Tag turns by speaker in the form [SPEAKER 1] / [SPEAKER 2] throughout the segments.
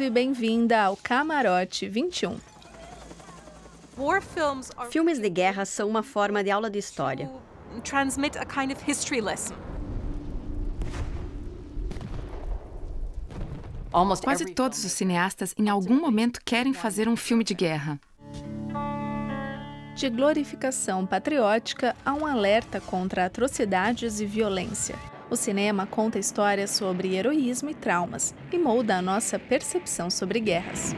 [SPEAKER 1] bem-vindo e bem-vinda ao Camarote 21.
[SPEAKER 2] Filmes de guerra são uma forma de aula de história.
[SPEAKER 3] Quase todos os cineastas, em algum momento, querem fazer um filme de guerra.
[SPEAKER 1] De glorificação patriótica a um alerta contra atrocidades e violência. O cinema conta histórias sobre heroísmo e traumas e molda a nossa percepção sobre guerras.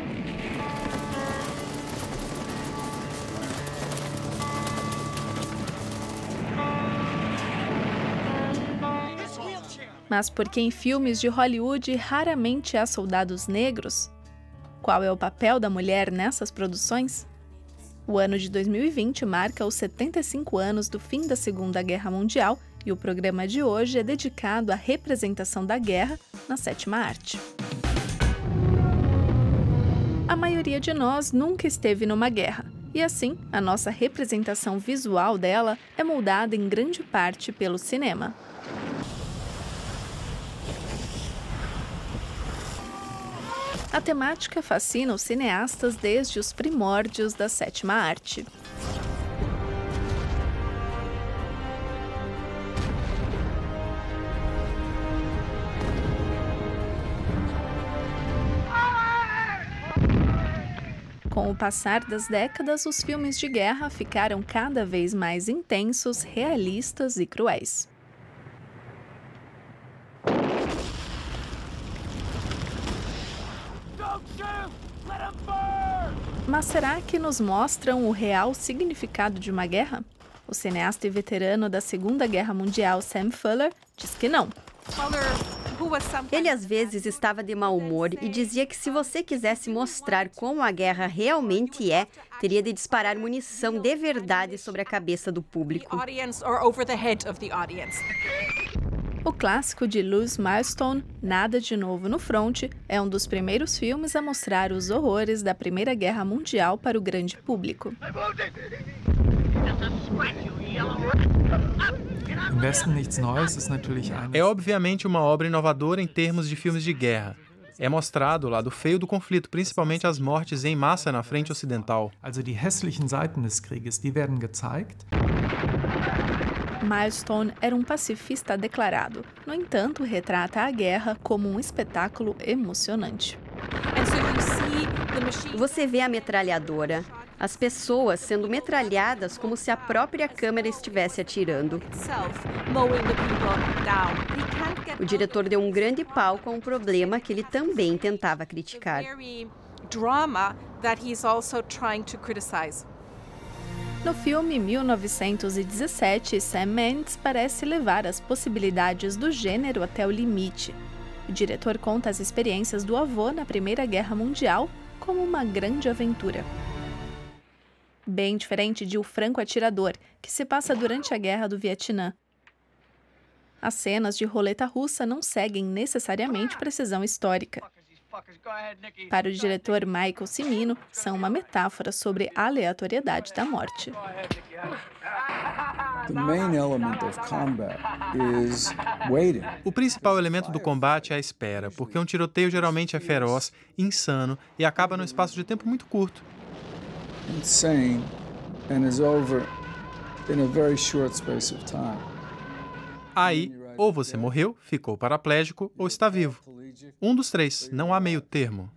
[SPEAKER 1] Mas por que em filmes de Hollywood raramente há soldados negros? Qual é o papel da mulher nessas produções? O ano de 2020 marca os 75 anos do fim da Segunda Guerra Mundial e o programa de hoje é dedicado à representação da guerra na sétima arte. A maioria de nós nunca esteve numa guerra, e assim, a nossa representação visual dela é moldada em grande parte pelo cinema. A temática fascina os cineastas desde os primórdios da sétima arte. Com o passar das décadas, os filmes de guerra ficaram cada vez mais intensos, realistas e cruéis. Mas será que nos mostram o real significado de uma guerra? O cineasta e veterano da Segunda Guerra Mundial, Sam Fuller, diz que não.
[SPEAKER 2] Ele às vezes estava de mau humor e dizia que se você quisesse mostrar como a guerra realmente é, teria de disparar munição de verdade sobre a cabeça do público.
[SPEAKER 1] O clássico de Lewis Milestone, Nada de Novo no Fronte, é um dos primeiros filmes a mostrar os horrores da Primeira Guerra Mundial para o grande público.
[SPEAKER 4] É obviamente uma obra inovadora em termos de filmes de guerra. É mostrado o lado feio do conflito, principalmente as mortes em massa na frente ocidental.
[SPEAKER 1] Milestone era um pacifista declarado. No entanto, retrata a guerra como um espetáculo emocionante.
[SPEAKER 2] Você vê a metralhadora, as pessoas sendo metralhadas como se a própria câmera estivesse atirando. O diretor deu um grande palco a um problema que ele também tentava criticar.
[SPEAKER 1] No filme 1917, Sam Mendes parece levar as possibilidades do gênero até o limite. O diretor conta as experiências do avô na Primeira Guerra Mundial como uma grande aventura. Bem diferente de O Franco Atirador, que se passa durante a Guerra do Vietnã. As cenas de roleta russa não seguem necessariamente precisão histórica. Para o diretor Michael Cimino, são uma metáfora sobre a aleatoriedade da morte.
[SPEAKER 4] O principal elemento do combate é a espera, porque um tiroteio geralmente é feroz, insano e acaba num espaço de tempo muito curto. Aí, ou você morreu, ficou paraplégico, ou está vivo. Um dos três, não há meio termo.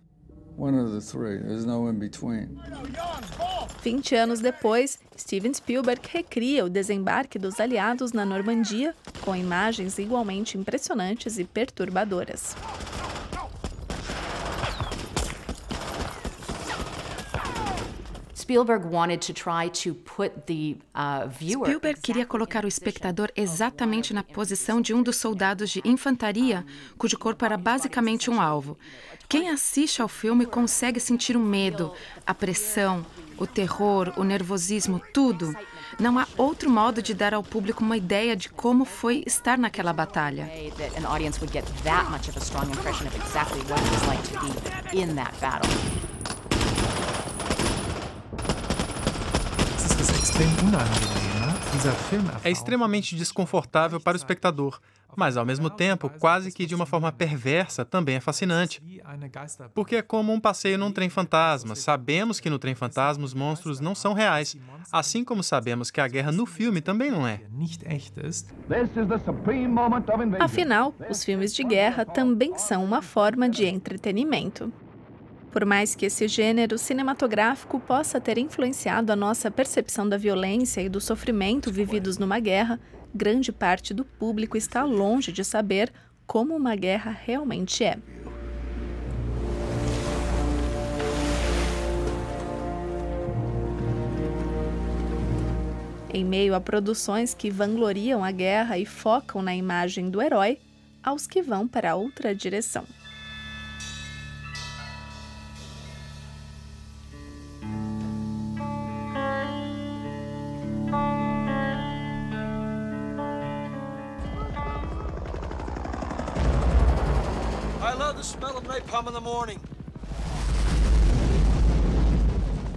[SPEAKER 1] 20 anos depois, Steven Spielberg recria o desembarque dos aliados na Normandia, com imagens igualmente impressionantes e perturbadoras.
[SPEAKER 3] Spielberg queria colocar o espectador exatamente na posição de um dos soldados de infantaria, cujo corpo era basicamente um alvo. Quem assiste ao filme consegue sentir o medo, a pressão, o terror, o nervosismo, tudo. Não há outro modo de dar ao público uma ideia de como foi estar naquela batalha.
[SPEAKER 4] É extremamente desconfortável para o espectador. mas ao mesmo tempo, quase que de uma forma perversa, também é fascinante. Porque é como um passeio num trem fantasma. Sabemos que no trem fantasma os monstros não são reais, assim como sabemos que a guerra no filme também não é.
[SPEAKER 1] Afinal, os filmes de guerra também são uma forma de entretenimento. Por mais que esse gênero cinematográfico possa ter influenciado a nossa percepção da violência e do sofrimento vividos numa guerra, grande parte do público está longe de saber como uma guerra realmente é. Em meio a produções que vangloriam a guerra e focam na imagem do herói, aos que vão para outra direção.
[SPEAKER 5] I love the smell of napalm in the morning.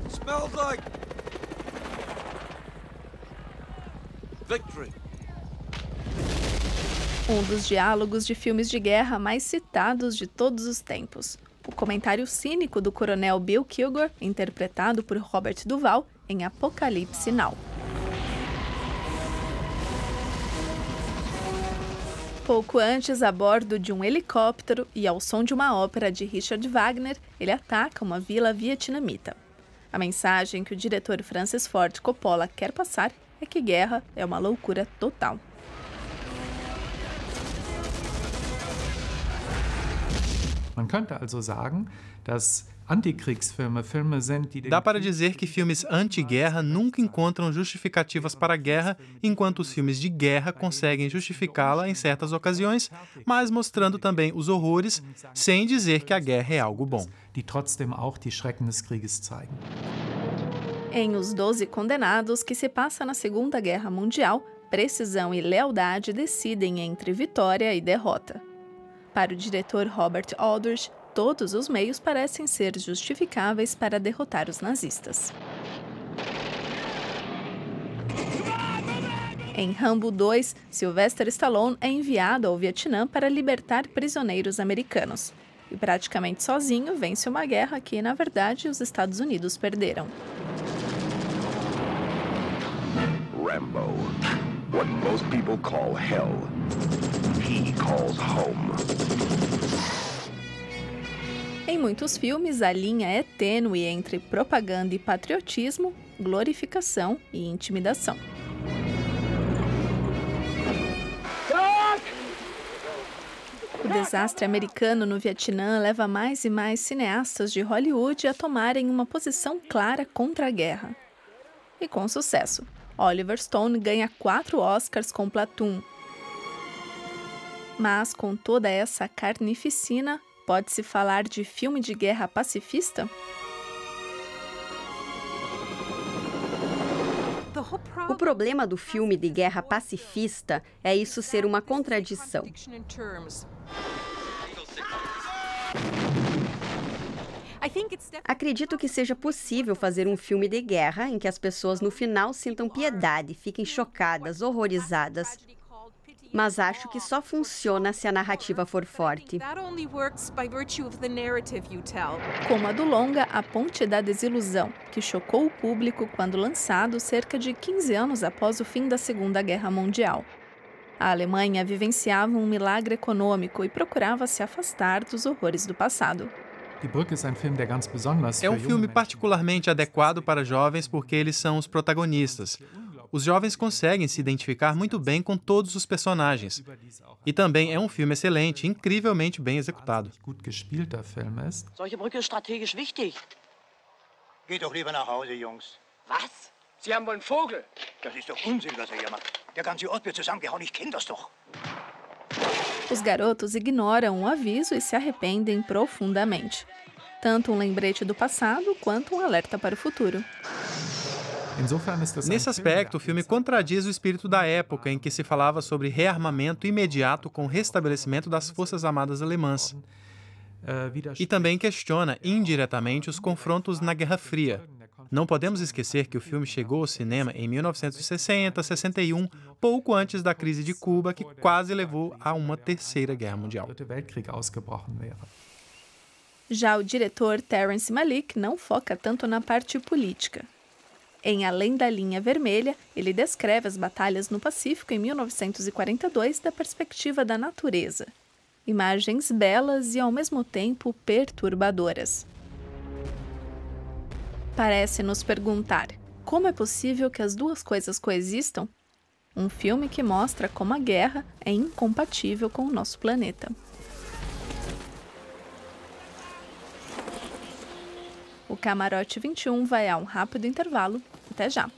[SPEAKER 5] Smells like victory.
[SPEAKER 1] Um dos diálogos de filmes de guerra mais citados de todos os tempos. O comentário cínico do coronel Bill Kilgore, interpretado por Robert Duvall, em Apocalipse Now. Pouco antes, a bordo de um helicóptero e ao som de uma ópera de Richard Wagner, ele ataca uma vila vietnamita. A mensagem que o diretor Francis Ford Coppola quer passar é que guerra é uma loucura total.
[SPEAKER 6] Man könnte also sagen, dass Antikriegsfilme Filme sind, die
[SPEAKER 4] Dá para dizer que filmes anti-guerra nunca encontram justificativas para a guerra, enquanto os filmes de guerra conseguem justificá-la em certas ocasiões, mas mostrando também os horrores, sem dizer que a guerra é algo bom.
[SPEAKER 6] die trotzdem auch die Schrecken des Krieges zeigen.
[SPEAKER 1] Em Os 12 Condenados, que se passa na Segunda Guerra Mundial, precisão e lealdade decidem entre vitória e derrota. Para o diretor Robert Aldrich, todos os meios parecem ser justificáveis para derrotar os nazistas. Em Rambo 2, Sylvester Stallone é enviado ao Vietnã para libertar prisioneiros americanos. E praticamente sozinho vence uma guerra que, na verdade, os Estados Unidos perderam.
[SPEAKER 7] Rambo. What most people call hell, he calls home.
[SPEAKER 1] Em muitos filmes, a linha é tênue entre propaganda e patriotismo, glorificação e intimidação. O desastre americano no Vietnã leva mais e mais cineastas de Hollywood a tomarem uma posição clara contra a guerra. E com sucesso. Oliver Stone ganha 4 Oscars com Platoon. Mas com toda essa carnificina, pode-se falar de filme de guerra pacifista?
[SPEAKER 2] O problema do filme de guerra pacifista é isso ser uma contradição. Acredito que seja possível fazer um filme de guerra em que as pessoas no final sintam piedade, fiquem chocadas, horrorizadas. Mas acho que só funciona se a narrativa for forte.
[SPEAKER 1] Como a do longa A Ponte da Desilusão, que chocou o público quando lançado cerca de 15 anos após o fim da Segunda Guerra Mundial. A Alemanha vivenciava um milagre econômico e procurava se afastar dos horrores do passado.
[SPEAKER 4] É um filme particularmente adequado para jovens porque eles são os protagonistas. Os jovens conseguem se identificar muito bem com todos os personagens. E também é um filme excelente, incrivelmente bem executado.
[SPEAKER 8] Solche Brücke ist strategisch wichtig.
[SPEAKER 9] Geht doch lieber nach Hause, Jungs.
[SPEAKER 8] Was? Sie haben wohl einen Vogel?
[SPEAKER 9] Das ist doch Unsinn, was hier macht. Der ganze Ort wird zusammengehauen, ich kenn das doch.
[SPEAKER 1] Os garotos ignoram o aviso e se arrependem profundamente. Tanto um lembrete do passado, quanto um alerta para o futuro.
[SPEAKER 4] Nesse aspecto, o filme contradiz o espírito da época em que se falava sobre rearmamento imediato com o restabelecimento das Forças Armadas Alemãs. E também questiona indiretamente os confrontos na Guerra Fria. Não podemos esquecer que o filme chegou ao cinema em 1960, 61, pouco antes da crise de Cuba, que quase levou a uma terceira guerra mundial.
[SPEAKER 1] Já o diretor Terrence Malick não foca tanto na parte política. Em Além da Linha Vermelha, ele descreve as batalhas no Pacífico em 1942 da perspectiva da natureza. Imagens belas e, ao mesmo tempo, perturbadoras. Parece nos perguntar, como é possível que as duas coisas coexistam? Um filme que mostra como a guerra é incompatível com o nosso planeta. O Camarote 21 vai a um rápido intervalo. Até já!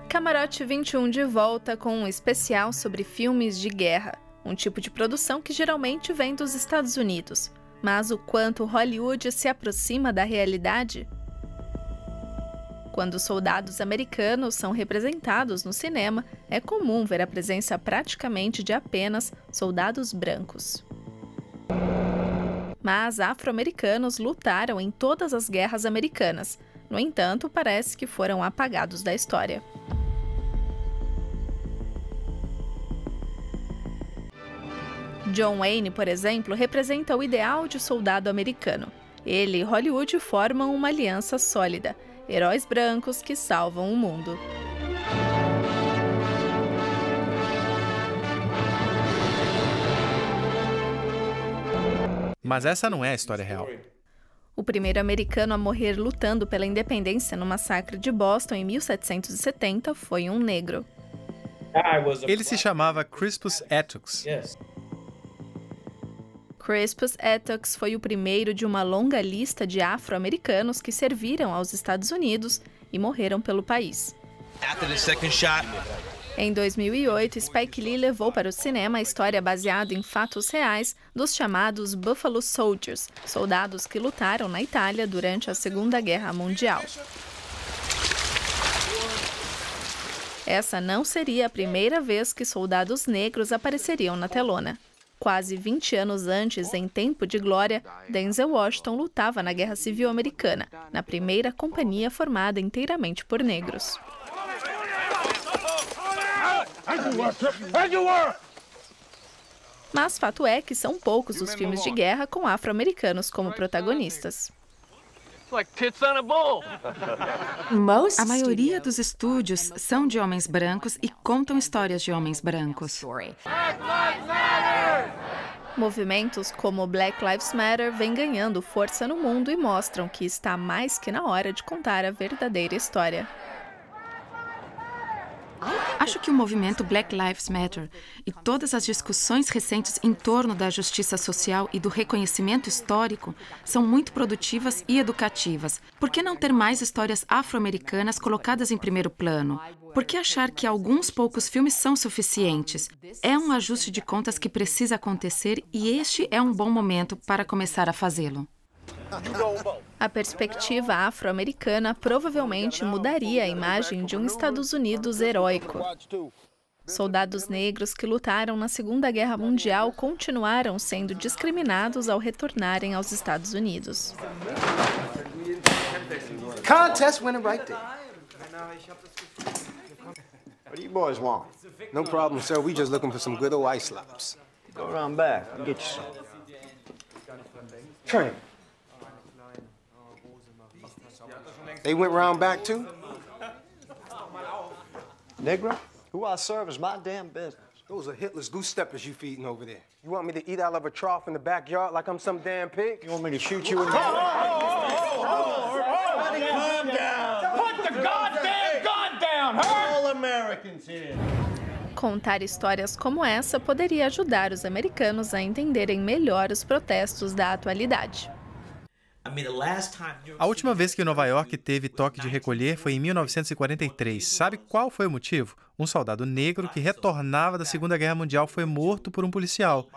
[SPEAKER 1] Camarote 21 de volta com um especial sobre filmes de guerra. Um tipo de produção que geralmente vem dos Estados Unidos. Mas o quanto Hollywood se aproxima da realidade? Quando soldados americanos são representados no cinema, é comum ver a presença praticamente de apenas soldados brancos. Mas afro-americanos lutaram em todas as guerras americanas. No entanto, parece que foram apagados da história. John Wayne, por exemplo, representa o ideal de soldado americano. Ele e Hollywood formam uma aliança sólida, heróis brancos que salvam o mundo.
[SPEAKER 4] Mas essa não é a história real.
[SPEAKER 1] O primeiro americano a morrer lutando pela independência no massacre de Boston em 1770 foi um negro.
[SPEAKER 4] Ele se chamava Crispus Attucks.
[SPEAKER 1] Crispus Attucks foi o primeiro de uma longa lista de afro-americanos que serviram aos Estados Unidos e morreram pelo país. Em 2008, Spike Lee levou para o cinema a história baseada em fatos reais dos chamados Buffalo Soldiers, soldados que lutaram na Itália durante a Segunda Guerra Mundial. Essa não seria a primeira vez que soldados negros apareceriam na telona. Quase 20 anos antes, em Tempo de Glória, Denzel Washington lutava na Guerra Civil Americana, na primeira companhia formada inteiramente por negros. Mas fato é que são poucos os filmes de guerra com afro-americanos como protagonistas.
[SPEAKER 3] A maioria dos estúdios são de homens brancos e contam histórias de homens brancos.
[SPEAKER 1] Movimentos como Black Lives Matter vêm ganhando força no mundo e mostram que está mais que na hora de contar a verdadeira história.
[SPEAKER 3] Acho que o movimento Black Lives Matter e todas as discussões recentes em torno da justiça social e do reconhecimento histórico são muito produtivas e educativas. Por que não ter mais histórias afro-americanas colocadas em primeiro plano? Por que achar que alguns poucos filmes são suficientes? É um ajuste de contas que precisa acontecer e este é um bom momento para começar a fazê-lo.
[SPEAKER 1] A perspectiva afro-americana provavelmente mudaria a imagem de um Estados Unidos heróico. Soldados negros que lutaram na Segunda Guerra Mundial continuaram sendo discriminados ao retornarem aos Estados Unidos.
[SPEAKER 10] Contest winner right there. What do you boys want? No problem, sir. We just looking for some good old ice laps.
[SPEAKER 9] Go around back. I'll get you some.
[SPEAKER 10] Train. They went round back too?
[SPEAKER 9] Negro? Who I serve is my damn business.
[SPEAKER 10] Those are Hitler's goose steppers you feeding over there. You want me to eat out of a trough in the backyard like I'm some damn pig?
[SPEAKER 9] You want me to shoot you in the head?
[SPEAKER 11] Calm down. Put the goddamn gun down, huh? All Americans here.
[SPEAKER 1] Contar histórias como essa poderia ajudar os americanos a entenderem melhor os protestos da atualidade.
[SPEAKER 4] A última vez que Nova York teve toque de recolher foi em 1943. Sabe qual foi o motivo? Um soldado negro que retornava da Segunda Guerra Mundial foi morto por um policial.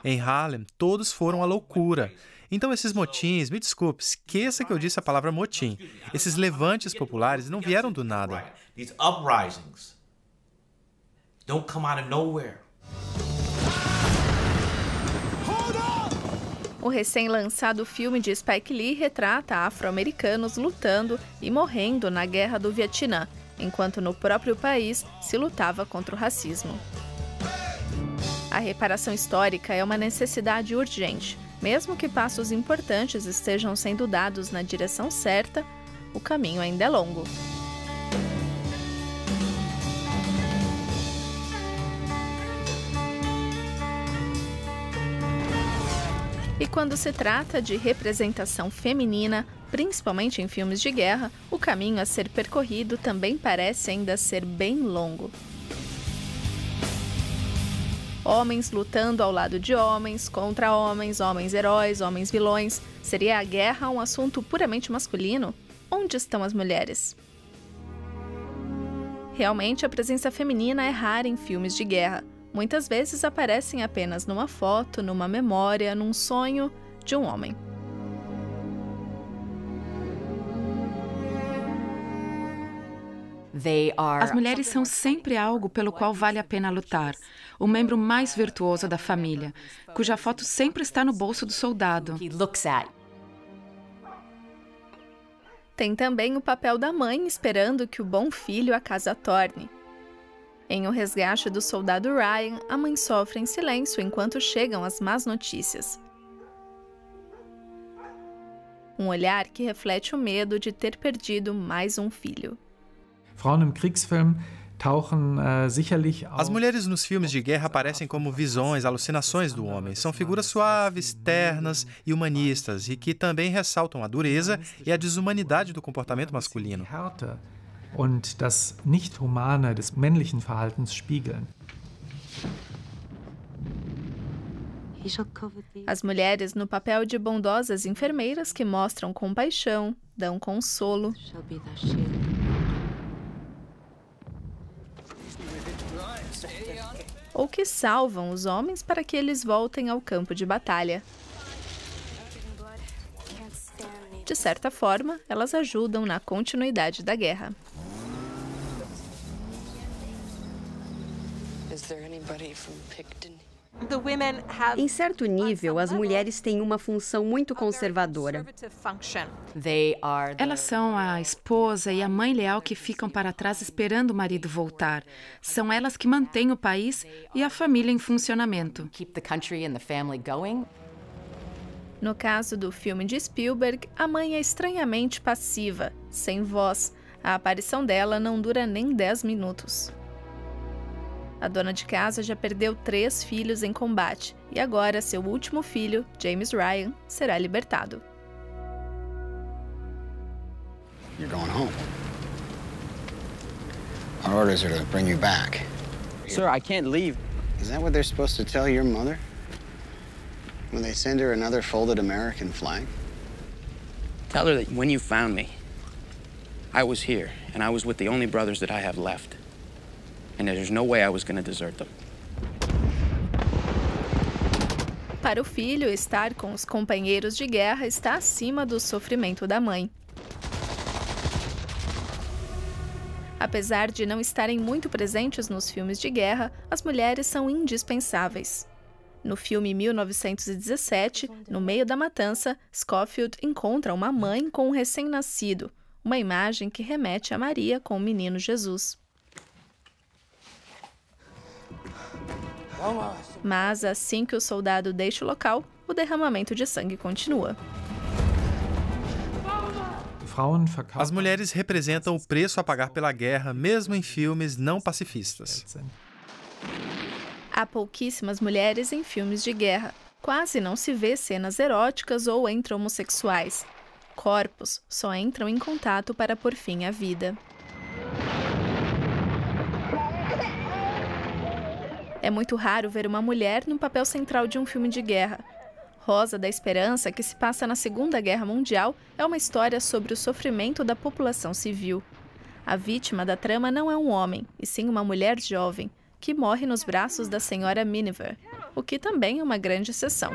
[SPEAKER 4] Em Harlem, todos foram à loucura. Então esses motins, me desculpe, esqueça que eu disse a palavra motim. Esses levantes populares não vieram do nada.
[SPEAKER 12] These uprisings don't come out of nowhere.
[SPEAKER 1] O recém-lançado filme de Spike Lee retrata afro-americanos lutando e morrendo na Guerra do Vietnã, enquanto no próprio país se lutava contra o racismo. A reparação histórica é uma necessidade urgente. Mesmo que passos importantes estejam sendo dados na direção certa, o caminho ainda é longo. E quando se trata de representação feminina, principalmente em filmes de guerra, o caminho a ser percorrido também parece ainda ser bem longo. Homens lutando ao lado de homens, contra homens, homens heróis, homens vilões. Seria a guerra um assunto puramente masculino? Onde estão as mulheres? Realmente, a presença feminina é rara em filmes de guerra. Muitas vezes aparecem apenas numa foto, numa memória, num sonho de um homem.
[SPEAKER 3] As mulheres são sempre algo pelo qual vale a pena lutar. O membro mais virtuoso da família, cuja foto sempre está no bolso do soldado.
[SPEAKER 1] Tem também o papel da mãe esperando que o bom filho a casa torne. Em O Resgate do Soldado Ryan, a mãe sofre em silêncio enquanto chegam as más notícias. Um olhar que reflete o medo de ter perdido mais um filho.
[SPEAKER 6] Frauen im Kriegsfilm tauchen sicherlich auf.
[SPEAKER 4] As mulheres nos filmes de guerra aparecem como visões, alucinações do homem. São figuras suaves, ternas e humanistas, e que também ressaltam a dureza e a desumanidade do comportamento masculino.
[SPEAKER 6] Und das Nicht-Humane des männlichen Verhaltens spiegeln.
[SPEAKER 1] As mulheres no papel de bondosas enfermeiras que mostram compaixão, dão consolo. Ou que salvam os homens para que eles voltem ao campo de batalha. De certa forma, elas ajudam na continuidade da guerra.
[SPEAKER 2] Em certo nível, as mulheres têm uma função muito conservadora.
[SPEAKER 3] Elas são a esposa e a mãe leal que ficam para trás esperando o marido voltar. São elas que mantêm o país e a família em funcionamento.
[SPEAKER 1] No caso do filme de Spielberg, a mãe é estranhamente passiva, sem voz. A aparição dela não dura nem 10 minutos. A dona de casa já perdeu 3 filhos em combate e agora seu último filho, James Ryan, será libertado.
[SPEAKER 13] You're going home. Our orders are to bring you back.
[SPEAKER 14] Sir, I can't leave.
[SPEAKER 13] Is that what they're supposed to tell your mother? When they send her another folded American flag?
[SPEAKER 14] Tell her that when you found me, I was here, and I was with the only brothers that I have left. And there's no way I was going to desert them.
[SPEAKER 1] Para o filho, estar com os companheiros de guerra está acima do sofrimento da mãe. Apesar de não estarem muito presentes nos filmes de guerra, as mulheres são indispensáveis. No filme 1917, no meio da matança, Scofield encontra uma mãe com um recém-nascido, uma imagem que remete a Maria com o menino Jesus. Mas assim que o soldado deixa o local, o derramamento de sangue continua.
[SPEAKER 4] As mulheres representam o preço a pagar pela guerra, mesmo em filmes não pacifistas.
[SPEAKER 1] Há pouquíssimas mulheres em filmes de guerra. Quase não se vê cenas eróticas ou entre homossexuais. Corpos só entram em contato para pôr fim à vida. É muito raro ver uma mulher no papel central de um filme de guerra. Rosa da Esperança, que se passa na Segunda Guerra Mundial, é uma história sobre o sofrimento da população civil. A vítima da trama não é um homem, e sim uma mulher jovem, que morre nos braços da senhora Miniver, o que também é uma grande exceção.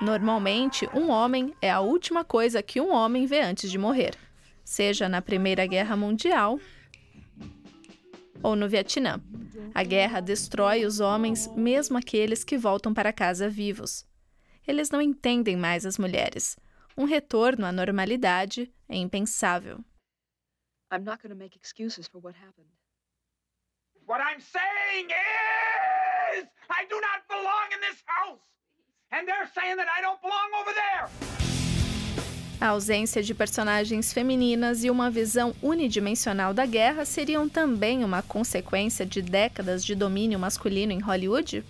[SPEAKER 1] Normalmente, um homem é a última coisa que um homem vê antes de morrer, seja na Primeira Guerra Mundial Ou no Vietnã. A guerra destrói os homens, mesmo aqueles que voltam para casa vivos. Eles não entendem mais as mulheres. Um retorno à normalidade é impensável.
[SPEAKER 15] I'm not going to make excuses for what happened.
[SPEAKER 11] What I'm saying is, I do not belong in this house. And they're saying that I don't belong over there.
[SPEAKER 1] A ausência de personagens femininas e uma visão unidimensional da guerra seriam também uma consequência de décadas de domínio masculino em Hollywood?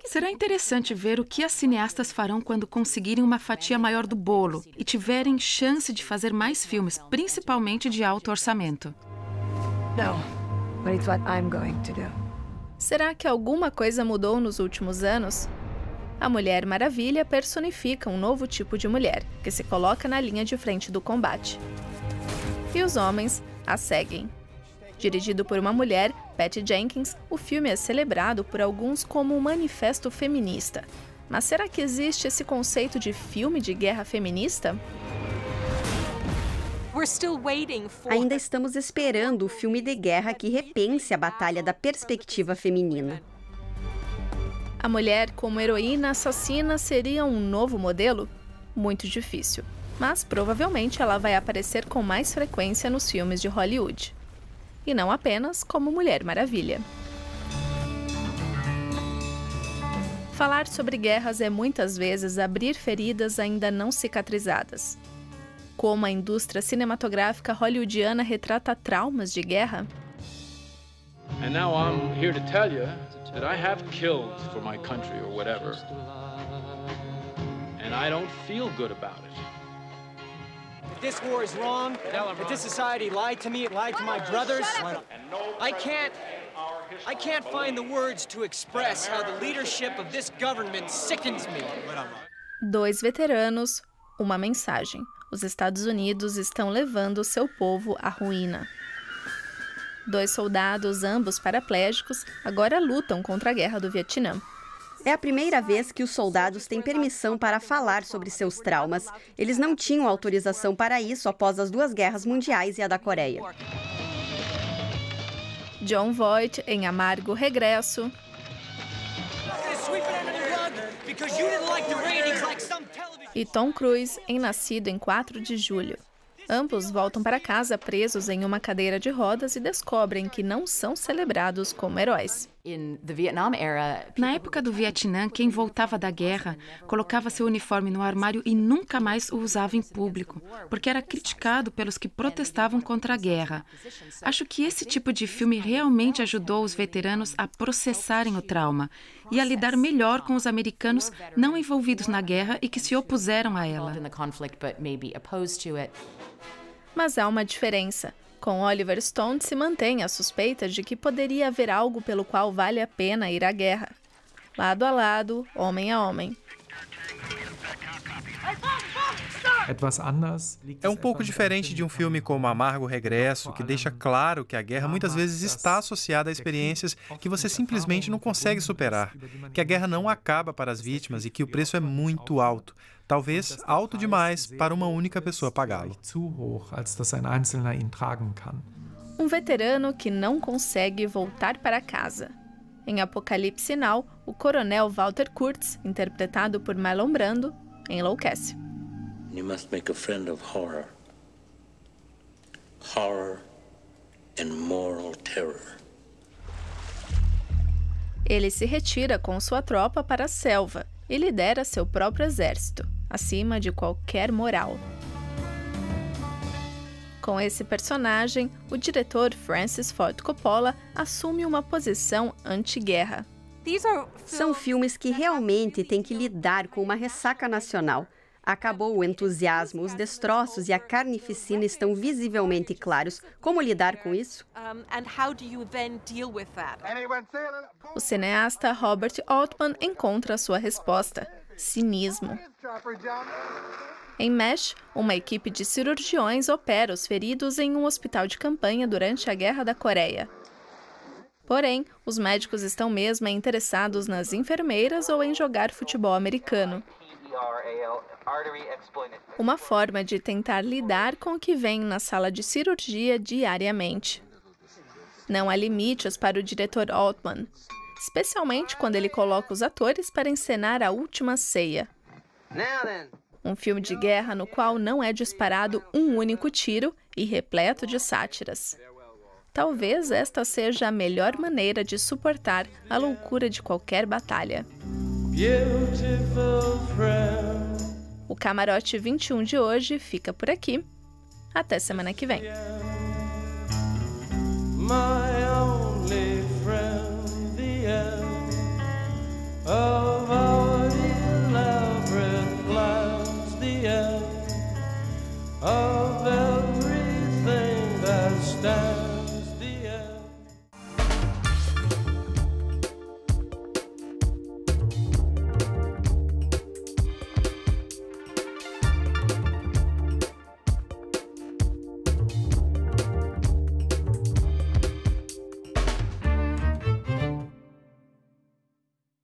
[SPEAKER 3] Será interessante ver o que as cineastas farão quando conseguirem uma fatia maior do bolo e tiverem chance de fazer mais filmes, principalmente de alto orçamento.
[SPEAKER 15] No, but it's what I'm going to do.
[SPEAKER 1] Será que alguma coisa mudou nos últimos anos? A Mulher Maravilha personifica um novo tipo de mulher, que se coloca na linha de frente do combate. E os homens a seguem. Dirigido por uma mulher, Patty Jenkins, o filme é celebrado por alguns como um manifesto feminista. Mas será que existe esse conceito de filme de guerra feminista?
[SPEAKER 2] Ainda estamos esperando o filme de guerra que repense a batalha da perspectiva feminina.
[SPEAKER 1] A mulher como heroína assassina seria um novo modelo? Muito difícil. Mas provavelmente ela vai aparecer com mais frequência nos filmes de Hollywood. E não apenas como Mulher Maravilha. Falar sobre guerras é muitas vezes abrir feridas ainda não cicatrizadas. Como a indústria cinematográfica hollywoodiana retrata traumas de guerra?
[SPEAKER 16] And now I'm here to tell you that I have killed for my country or whatever. And I don't feel good about it.
[SPEAKER 17] If this war is wrong, if this society lied to me, it lied to my brothers, I can't find the words to express how the leadership of this government sickens me.
[SPEAKER 1] 2 veteranos, uma mensagem. Os Estados Unidos estão levando seu povo à ruína. 2 soldados, ambos paraplégicos, agora lutam contra a guerra do Vietnã.
[SPEAKER 2] É a primeira vez que os soldados têm permissão para falar sobre seus traumas. Eles não tinham autorização para isso após as 2 guerras mundiais e a da Coreia.
[SPEAKER 1] Jon Voight em Amargo Regresso. E Tom Cruise em Nascido em 4 de Julho. Ambos voltam para casa presos em uma cadeira de rodas e descobrem que não são celebrados como heróis.
[SPEAKER 3] Na época do Vietnã, quem voltava da guerra colocava seu uniforme no armário e nunca mais o usava em público, porque era criticado pelos que protestavam contra a guerra. Acho que esse tipo de filme realmente ajudou os veteranos a processarem o trauma e a lidar melhor com os americanos não envolvidos na guerra e que se opuseram a ela.
[SPEAKER 1] Mas há uma diferença. Com Oliver Stone se mantém a suspeita de que poderia haver algo pelo qual vale a pena ir à guerra. Lado a lado, homem a homem.
[SPEAKER 4] É um pouco diferente de um filme como Amargo Regresso, que deixa claro que a guerra muitas vezes está associada a experiências que você simplesmente não consegue superar, que a guerra não acaba para as vítimas e que o preço é muito alto, talvez alto demais para uma única pessoa pagá-lo.
[SPEAKER 1] Um veterano que não consegue voltar para casa. Em Apocalipse Now, o coronel Walter Kurtz, interpretado por Marlon Brando, enlouquece.
[SPEAKER 18] You must make a friend of horror. Horror and moral terror.
[SPEAKER 1] Ele se retira com sua tropa para a selva e lidera seu próprio exército, acima de qualquer moral. Com esse personagem, o diretor Francis Ford Coppola assume uma posição anti-guerra.
[SPEAKER 2] São filmes que realmente têm que lidar com uma ressaca nacional. Acabou o entusiasmo, os destroços e a carnificina estão visivelmente claros. Como lidar com isso?
[SPEAKER 1] O cineasta Robert Altman encontra sua resposta: cinismo. Em Mesh, uma equipe de cirurgiões opera os feridos em um hospital de campanha durante a Guerra da Coreia. Porém, os médicos estão mesmo interessados nas enfermeiras ou em jogar futebol americano. Uma forma de tentar lidar com o que vem na sala de cirurgia diariamente. Não há limites para o diretor Altman, especialmente quando ele coloca os atores para encenar a última ceia. Um filme de guerra no qual não é disparado um único tiro e repleto de sátiras. Talvez esta seja a melhor maneira de suportar a loucura de qualquer batalha. O Camarote 21 de hoje fica por aqui. Até semana que vem. My only friend, the end of